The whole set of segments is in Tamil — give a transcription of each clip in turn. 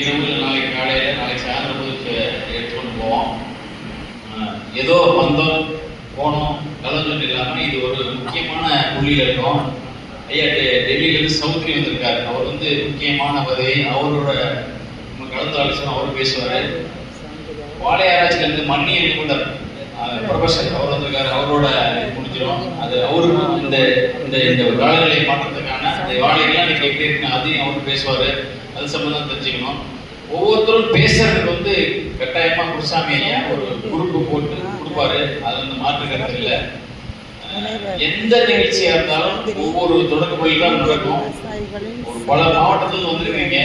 இரவு நாளைக்கு காலையில் நாளைக்கு சாயந்தரம் போது எடுத்துக்கொண்டு போவோம். ஏதோ வந்தோம் போனோம் கலந்துட்டு இல்லாமல் இது ஒரு முக்கியமான புள்ளியில் இருக்கும். ஐயா டெல்லியிலேருந்து சௌத்ரி வந்திருக்காரு. அவர் வந்து முக்கியமான பதவி. அவரோட கலந்து ஆலோசனை அவர் பேசுவார். வாழை ஆராய்ச்சியிலேருந்து மண்ணிய நிபுணர் ப்ரொஃபஸர் அவர் வந்திருக்காரு. அவரோட முடிஞ்சிடும். அது அவருக்கும் இந்த இந்த இந்த காலநிலை மாற்றத்துக்கான இந்த வாழைகள்லாம் இன்னைக்கு எப்படி இருக்குன்னு அதையும் அவர் பேசுவார். அது சம்பந்தம் தெரிஞ்சுக்கணும். ஒவ்வொருத்தரும் பேசுறதுக்கு வந்து கட்டாயமா குருசாமி ஐயா ஒரு குரூப்பு போட்டு கொடுப்பாரு. அது வந்து மாற்று கருத்து இல்லை. எந்த நிகழ்ச்சியா இருந்தாலும் ஒவ்வொரு தொடக்க பள்ளியில் தான் நடக்கும். ஒரு பல மாவட்டத்தில் வந்திருக்கீங்க,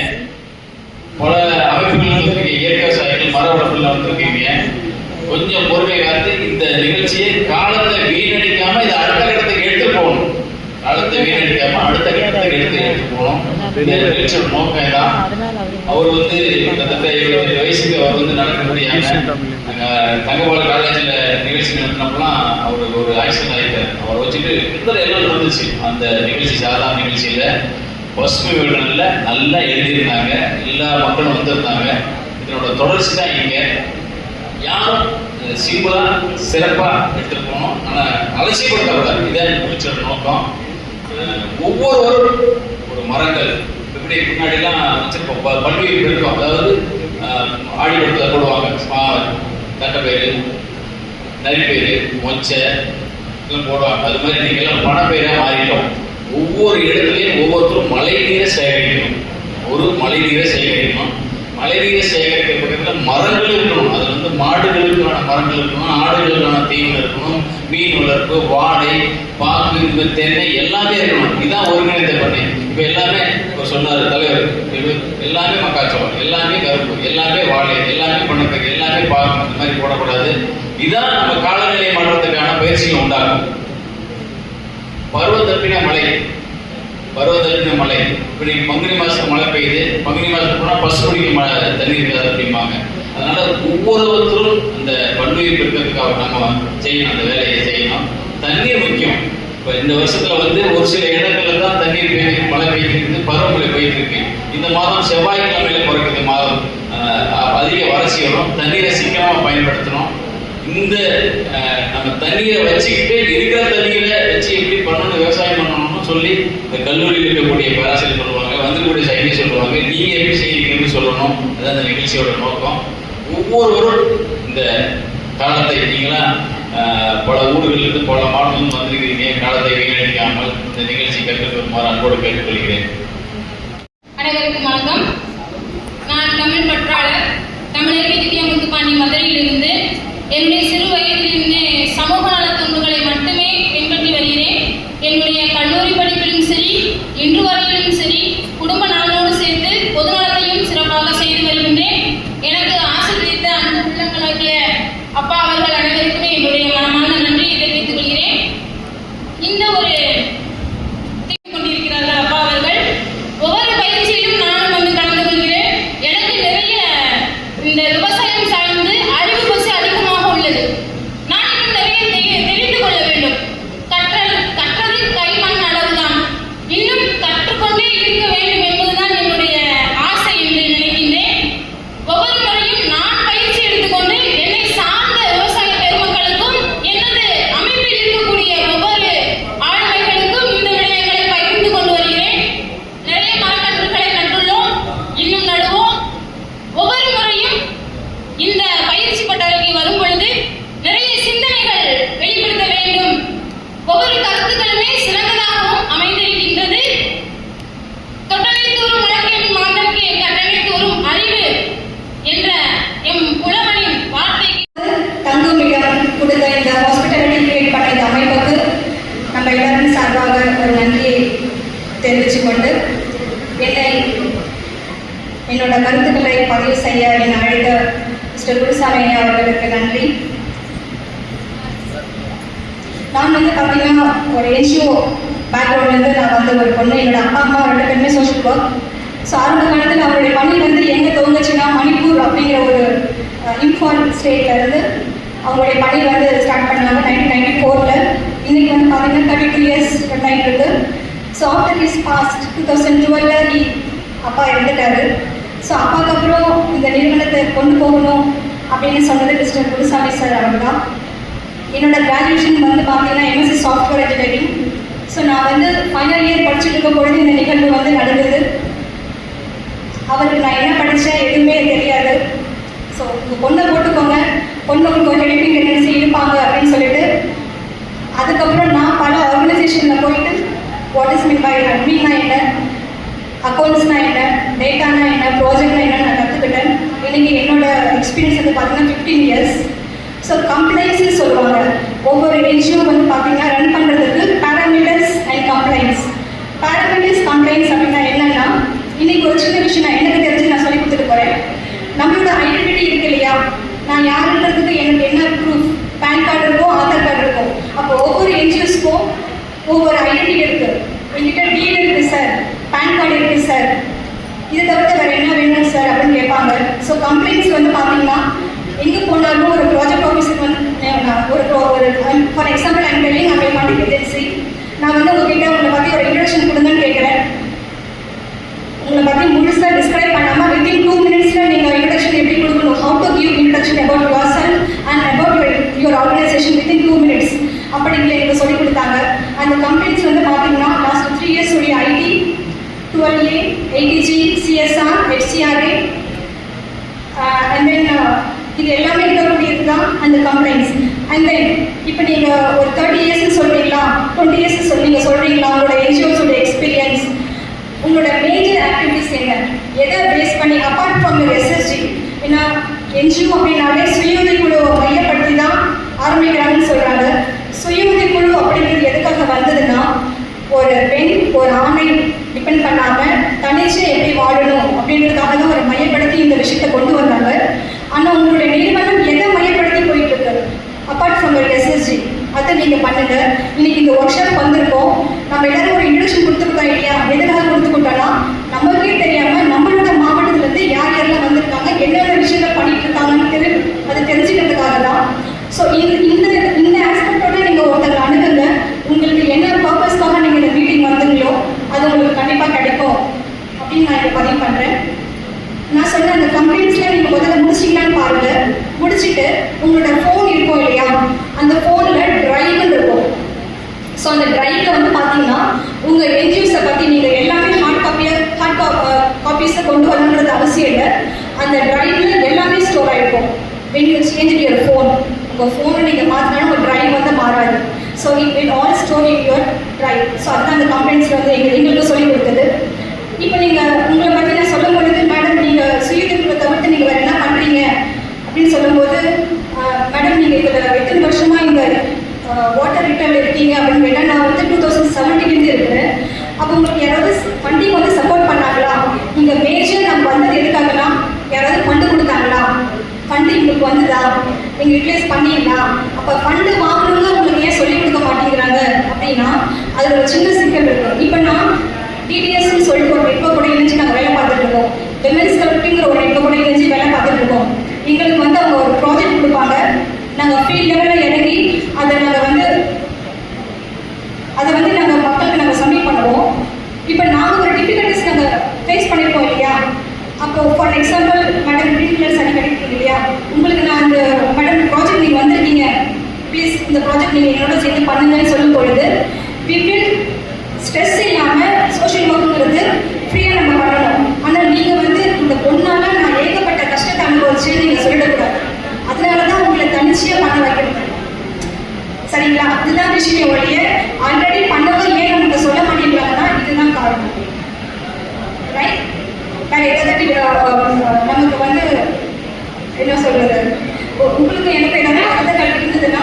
பல அமைப்புகள் வந்திருக்கீங்க, இயற்கை விவசாயிகள் மர வளர்ப்புல வந்திருக்கீங்க. கொஞ்சம் பொறுமை காத்து இந்த நிகழ்ச்சியை காலத்தை வீணடிக்காம இதை அடுத்த கட்டத்துக்கு எடுத்து போகணும். காலத்தை வீணடிக்காம அடுத்த கட்டத்துக்கு எடுத்து போகணும். இந்த நிகழ்ச்சியோட நோக்கம் தான். அவர் வந்து கிட்டத்தட்ட 75 வயசுக்கு அவர் வந்து நடக்க முடியாம தங்கபால் காலேஜில் நிகழ்ச்சி நடத்தினப்பெல்லாம் அவர் ஒரு ஆக்சிடென்ட் ஆகிட்டார். அவரை வச்சுட்டு கிட்டத்தட்ட எல்லாம் நடந்துச்சு. அந்த நிகழ்ச்சி சாதாரண நிகழ்ச்சியில் பசுமை வீடுகளில் நல்லா எழுதியிருந்தாங்க. எல்லா மக்களும் வந்திருந்தாங்க. இதனோட தொடர்ச்சி தான் இங்கே. யாரும் சிம்பிளா சிறப்பா எடுத்துட்டு போகணும். ஆனால் அலட்சியப்படுத்தக்கூடாது. இதான் முடிச்ச நோக்கம். ஒவ்வொருவரும் ஒரு மரங்கள் இப்படி முன்னாடிலாம் வச்சிருப்போம். பல்வேறு இருக்கும். அதாவது ஆடிப்படத்தில் போடுவாங்க. தட்டப்பயிறு, நரிப்பயிறு, மொச்சை இதெல்லாம் போடுவாங்க. அது மாதிரி நீங்கள்லாம் பணப்பயிராக மாறிட்டோம். ஒவ்வொரு இடத்துலையும் ஒவ்வொருத்தரும் மழை நீரை சேகரிக்கணும். ஒரு மழை நீரை சேகரிக்கணும். மழை நீரை சேகரிக்கிற பக்கத்தில் மரங்கள் இருக்கணும். அது வந்து மாடுகளுக்கான மரங்கள் இருக்கணும், ஆடுகளுக்கான தீவனம் இருக்கணும், மீன் வளர்ப்பு, வாழை, பாக்கு, இந்த தென்னை எல்லாமே இருக்கணும். இதுதான் ஒருங்கிணைந்த பண்ணை. இப்போ எல்லாமே இப்போ சொன்னார் தலைவர், எல்லாமே மக்காச்சோளம், எல்லாமே கருப்பு, எல்லாமே வாழை, எல்லாமே பண்ணத்தக்கு, எல்லாமே பாக்கு, இந்த மாதிரி போடக்கூடாது. இதுதான் நம்ம காலநிலை மாற்றத்துக்கான பயிற்சிகள் உண்டாகும். பருவத்தப்பின மழை, பருவத்தப்பின மழை. இப்போ நீங்கள் பங்குனி மாதம் மழை பெய்யுது, பங்குனி மாதம் போனால் பசு குடிக்க மழை தண்ணி இருக்காது அப்படிம்பாங்க. அதனால ஒவ்வொருத்தரும் அந்த பல்லுயிர் பெருக்கிறதுக்காக நம்ம செய்யணும், அந்த வேலையை செய்யணும். தண்ணீர் முக்கியம். இப்போ இந்த வருஷத்துல வந்து ஒரு சில இடங்கள்ல தான் தண்ணீர் மழை பெய்திருக்கு, பருவமழை பெய்திருக்கு. இந்த மாதம் செவ்வாய்க்கிழமையில பிறகுது மாதம் அதிக வறட்சி வரும். தண்ணீரை சீக்கிரமா பயன்படுத்தணும். இந்த நம்ம தண்ணீரை வச்சுக்கிட்டு இருக்கிற தண்ணீரை வச்சு எப்படி பண்ணணும், விவசாயம் பண்ணணும்னு சொல்லி இந்த கல்லூரியில் இருக்கக்கூடிய பேராசிரியர் சொல்லுவாங்க, வந்துக்கூடிய சைனி சொல்லுவாங்க. நீங்க எப்படி செய்யறீங்கன்னு சொல்லணும். அதான் இந்த நிகழ்ச்சியோட நோக்கம். ஒவ்வொருவரும் இந்த காலத்தை நீங்களா பல ஊர்களிலிருந்து பல மாவட்டத்திலிருந்து வந்திருக்கிறீங்க. காலத்தை வீணடிக்காமல் இந்த நிகழ்ச்சி கற்றுக் வருமாறு அன்போடு கேட்டுக்கொள்கிறேன். அனைவருக்கும் வணக்கம். நான் தமிழ் பற்றாளர் தமிழக திவ்யாமுத்துப்பாண்டி மதுரையிலிருந்து என்னுடைய சிறு வயதிலிருந்து சமூக நல தொண்டுகளை மட்டுமே பின்பற்றி வருகிறேன். என்னுடைய கல்லூரி படிப்பிலும் சரி, இன்று வரையிலும் சரி, குடும்ப நலனோடு சேர்த்து பொது நலத்தையும் சிறப்பாக செய்து வருகின்றேன். எனக்கு ஆசிரியத்த அந்த உள்ளங்களாகிய அப்பா அவர்கள் அனைவருக்குமே என்னுடைய மனமான நன்றியை தெரிவித்துக் கொள்கிறேன். இந்த ஒரு கொண்டிருக்கிறார்கள் அப்பா அவர்கள். ஒவ்வொரு பயிற்சியிலும் நானும் வந்து கலந்து கொள்கிறேன். எனக்கு நிறைய இந்த விவசாயம் சார்ந்து அறிவு பசி அதிகமாக உள்ளது. நான் இன்னும் நிறைய தெரிந்து கொள்ள வேண்டும். கற்றது கைமண் அளவுதான். இன்னும் கற்றுக்கொண்டே இருக்க வேண்டும் என்பதுதான் என்னுடைய ஆசை என்று நினைக்கின்றேன். ஒவ்வொரு முறையும் நான் பயிற்சி எடுத்துக்கொண்டு என்னை சார்ந்த விவசாய பெருமக்களுக்கும் எனது அமைப்பில் இருக்கக்கூடிய ஒவ்வொரு ஆளுமைகளுக்கும் இந்த விடயங்களை பகிர்ந்து கொண்டு வருகிறேன். நிறைய மரக்கன்றுகளை நட்டுள்ளோம், இன்னும் நடுவோம். ஒவ்வொரு முறையும் இந்த பயிற்சி பட்டறைக்கு வரும் பொழுது நிறைய சிந்தனைகள் வெளிப்படுத்த வேண்டும். ஒவ்வொரு கருத்துக்களுமே சிறந்ததாகவும் அமைந்திருக்கின்றது. தொட்டனை தூரும் வழக்கின் மாந்தற்கு கட்டணை தூரும் அறிவு என்ற எம் புலவனின் வார்த்தைக்கு தங்குமிடம் கொடுத்த இந்த ஹாஸ்பிட்டாலிட்டி கிரியேட் பண்ண இந்த அமைப்புக்கு நம்ம எல்லாரும் சார்பாக ஒரு நன்றியை தெரிவித்துக் கொண்டு என்னோட கருத்துக்களை பதிவு செய்ய என்னை அழைத்த மிஸ்டர் குருசாமி அவர்களுக்கு நன்றி. நான் வந்து பார்த்தீங்கன்னா ஒரு என்ஜிஓ பேக்ரவுண்ட்லேருந்து நான் வந்து ஒரு பொண்ணு. என்னோட அப்பா அம்மா 2 பேருமே சோஷியல் ஒர்க். ஸோ ஆரம்ப காலத்தில் அவருடைய பணி வந்து எங்கே துவங்குச்சுன்னா மணிப்பூர் அப்படிங்கிற ஒரு இம்பால் ஸ்டேட்லேருந்து அவங்களுடைய பணி வந்து ஸ்டார்ட் பண்ணாங்க 1994. இன்னைக்கு வந்து பார்த்தீங்கன்னா 32 years run. So after his past 2012 அப்பா இறந்துட்டாரு. ஸோ அப்பாவுக்கு அப்புறம் இந்த நிறுவனத்தை கொண்டு போகணும் அப்படின்னு சொன்னது மிஸ்டர் குருசாமி சார் அவங்க தான். என்னோட கிராஜுவேஷன் வந்து பார்த்தீங்கன்னா எம்எஸ்சி சாஃப்ட்வேர் இன்ஜினியரிங். ஸோ நான் வந்து ஃபைனல் இயர் படிச்சுட்டு இருக்கும் பொழுது இந்த நிகழ்வு வந்து நடந்தது. அவருக்கு நான் என்ன படித்தேன் எதுவுமே தெரியாது. ஸோ உங்கள் பொண்ணை போட்டுக்கோங்க, பொண்ணு உங்களுக்கு ஹெல்பிங் டெண்டன்சி இருப்பாங்க அப்படின்னு சொல்லிட்டு அதுக்கப்புறம் நான் பல ஆர்கனைசேஷனில் போயிட்டு வாட் இஸ் மீன் பை அட்மின்னா என்ன, அக்கௌண்ட்ஸ்னா என்ன, டேட்டானா என்ன, ப்ராஜெக்ட்னா என்னன்னு நான் கற்றுக்கிட்டேன். இன்றைக்கி என்னோட எக்ஸ்பீரியன்ஸ் வந்து பார்த்தீங்கன்னா 15 இயர்ஸ். ஸோ கம்ப்ளைண்ட்ஸ்ன்னு சொல்லுவாங்க. ஒவ்வொரு என்ஜிஓ வந்து பார்த்தீங்கன்னா ரன் பண்ணுறதுக்கு parameters and complaints. Parameters complaints அப்படின்னா என்னென்னா, இன்றைக்கி ஒரு சின்ன விஷயம் நான் எனக்கு தெரிஞ்சு நான் சொல்லி கொடுத்துட்டு போகிறேன். நம்மளோட ஐடென்டிட்டி இருக்கு இல்லையா, நான் யாருன்றதுக்கு எனக்கு என்ன ப்ரூஃப், பேன் கார்டு இருக்கும், ஆதார் கார்டு இருக்கும். அப்போ ஒவ்வொரு என்ஜிஓஸ்க்கும் ஒவ்வொரு ஐடென்டிட்டி இருக்குது. என்கிட்ட டீடு இருக்குது சார், பேன் கார்டு இருக்குது சார், இதை தவிர்த்து வேறு என்ன வேணும் சார் அப்படின்னு கேட்பாங்க. ஸோ கம்ப்ளைண்ட்ஸ் வந்து பார்த்தீங்கன்னா எங்கே போனாலும் ஒரு ப்ராஜெக்ட் ஆஃபீஸருக்கு வந்து ஒரு for example I'm telling I multi agency, நான் வந்து உங்ககிட்ட உங்களை பற்றி ஒரு இன்ட்ரடக்ஷன் கொடுங்கன்னு கேட்குறேன். உங்களை பற்றி முழுசாக டிஸ்கிரைப் பண்ணாமல் வித்தின் 2 minutesல நீங்கள் இன்ட்ரடக்ஷன் எப்படி கொடுக்கணும், how to give introduction about your self and about your organisation within 2 minutes அப்படிங்கிற எனக்கு சொல்லிக் கொடுத்தாங்க. அந்த கம்ப்ளைண்ட்ஸ் வந்து பார்த்தீங்கன்னா லாஸ்ட் 3 years உடைய IT, 12A, ATG, CSR, FCRA and then இது எல்லாமே இருக்கக்கூடியது தான் அந்த கம்ப்ளைண்ட்ஸ். அண்ட் தென் இப்போ நீங்கள் ஒரு 30 years சொல்கிறீங்களா, 20 years சொல்கிறீங்களா, உங்களோட என்ஜிஓஸோட எக்ஸ்பீரியன்ஸ், உங்களோட மேஜர் ஆக்டிவிட்டிஸ் என்ன, எதை பேஸ் பண்ணி அப்பார்ட் ஃப்ரம் யுவர் எஸ்எஸ்ஜி. ஏன்னா என்ஜிஓ அப்படின்னாலே சுய உதவிக்குழு மையப்படுத்தி தான் ஆரம்பிக்கிறாங்கன்னு சொல்கிறாங்க. சுய உதவிக்குழு அப்படிங்கிறது எதுக்காக வந்ததுன்னா, ஒரு பெண் ஒரு ஆணை டிபெண்ட் பண்ணாமல் தனிச்சு எப்படி வாழணும் அப்படின்றதுக்காக தான் ஒரு மையப்படுத்தி இந்த விஷயத்தை கொண்டு வந்தாங்க. ஆனால் உங்களுடைய நிறுவனம் எதை மையப்படுத்தி போயிட்டு இருக்கு, அப்பார்ட் ஃப்ரம் யுவர் எஸ்எஸ்ஜி, அதை நீங்கள் பண்ணுங்க. இன்னைக்கு இந்த ஒர்க் ஷாப் வந்திருக்கோம், நம்ம எல்லாரும் ஒரு இன்ட்ரடக்ஷன் கொடுத்துருக்கோம் இல்லையா, எதுக்காக கொடுத்துக்கிட்டோம்னா நமக்கே தெரியாமல் நம்மளோட மாவட்டத்திலேருந்து யார் யாரெல்லாம் வந்திருக்காங்க, என்னென்ன விஷயங்கள் பண்ணிட்டு இருக்காங்கன்னு அது தெரிஞ்சுக்கிறதுக்காக தான். ஸோ இந்த ஆஸ்பெக்டோட நீங்கள் ஒருத்தர் அணுகுங்க. உங்களுக்கு என்ன பர்பஸ்க்காக நீங்கள் இந்த மீட்டிங் வந்தீங்களோ அது உங்களுக்கு கண்டிப்பாக கிடைக்கும் அப்படின்னு நான் இதை பதிவு பண்ணுறேன். நான் சொன்ன அந்த கம்ப்ளைண்ட்ஸில் நீங்கள் முதல்ல முடிச்சிங்களான்னு பாருங்கள். முடிச்சுட்டு உங்களோட ஃபோன் இருக்கும் இல்லையா, அந்த ஃபோனில் ட்ரைவ்னு இருக்கும். ஸோ அந்த ட்ரைவில் வந்து பார்த்தீங்கன்னா உங்கள் என்ஜிஓஸை பற்றி நீங்கள் எல்லாமே ஹார்ட் காப்பீஸை கொண்டு வரணுன்றது அவசியம் இல்லை. அந்த ட்ரைவில் எல்லாமே ஸ்டோர் ஆகிருக்கும். when you change your phone, உங்கள் ஃபோனை நீங்கள் மாற்றினாலும் உங்கள் ட்ரைவ் வந்து மாறாது. So it will all store in your drive. So அதுதான் அந்த கம்ப்ளைண்ட்ஸில் வந்து எங்களுக்கு சொல்லிக் கொடுத்தது. இப்போ நீங்கள் உங்களை பற்றி நான் சொல்லும் பொழுது, மேடம் நீங்கள் சுயதொழிலை தவிர்த்து நீங்கள் வேறு என்ன பண்ணுறீங்க அப்படின்னு சொல்லும்போது, மேடம் நீங்கள் இதில் எத்தனை வருஷமாக இந்த வாட்டர் ரிட்டர்ன் இருக்கீங்க அப்படின்னு கேட்டால், நான் வந்து 2017 இருக்கிறேன். அப்போ உங்களுக்கு யாராவது ஃபண்டிங் வந்து சப்போர்ட் பண்ணாங்களா, நீங்கள் மேஜர் நம்ம வந்தது எதுக்காகனா யாராவது ஃபண்டு கொடுத்தாங்களா, ஃபண்டு உங்களுக்கு வந்துதா, நீங்கள் யூட்டிலைஸ் பண்ணீங்களா, அப்போ ஃபண்டு வாங்கணுங்க உங்களுக்கு ஏன் சொல்லிக் கொடுக்க மாட்டேங்கிறாங்க அப்படின்னா அதில் ஒரு சின்ன சிக்கல் இருக்கும். இப்போ நான் டிடிஎஸ்ன்னு சொல்லிட்டு ஒரு நெட்வொர்க் கூட இணைஞ்சு நாங்கள் வேலை பார்த்துட்டு இருக்கோம். விமென்ஸ் கலெக்டிங்கிற ஒரு நெட்வொர்க் கூட இணைஞ்சு வேலை பார்த்துட்டு இருக்கோம். எங்களுக்கு வந்து அவங்க ஒரு ப்ராஜெக்ட் கொடுப்பாங்க, நாங்கள் ஃபீல்ட் லெவலில் இறங்கி அதை வந்து நாங்கள் மக்களுக்கு நாங்கள் சப்மிட் பண்ணுவோம். இப்போ நாங்கள் ஒரு டிஃபிகல்ட்டிஸ் நாங்கள் ஃபேஸ் பண்ணியிருப்போம் இல்லையா. அப்போது for example, madam green colour சனி கிடைக்கிறீங்க இல்லையா, உங்களுக்கு நான் அந்த மேடம் ப்ராஜெக்ட் நீங்கள் வந்திருக்கீங்க, ப்ளீஸ் இந்த ப்ராஜெக்ட் நீங்கள் என்னோட சேர்ந்து பண்ணுங்கன்னு சொல்லும் பொழுது வி வில் ஸ்ட்ரெஸ் இல்லாமல் சோஷியல் ஒர்க்குங்கிறது ஃப்ரீயாக நம்ம பண்ணணும். ஆனால் நீங்கள் வந்து இந்த பொண்ணால் நான் ஏகப்பட்ட கஷ்டத்தை அனுபவிச்சேன்னு நீங்கள் சொல்லிடக்கூடாது. அதனால தான் உங்களை தனிச்சையாக பண்ண வைக்கணும். சரிங்களா? அதுதான் விஷயம் ஒழிய ஆல்ரெடி பண்ணவங்க ஏன் நமக்கு சொல்ல மாட்டேங்கிறாங்கன்னா இதுதான் காரணம். ரைட்? வேறு ஏதாவது நமக்கு வந்து என்ன சொல்கிறது, உங்களுக்கு எனக்கு ஏதாவது கருத்துக்கள் இருந்ததுன்னா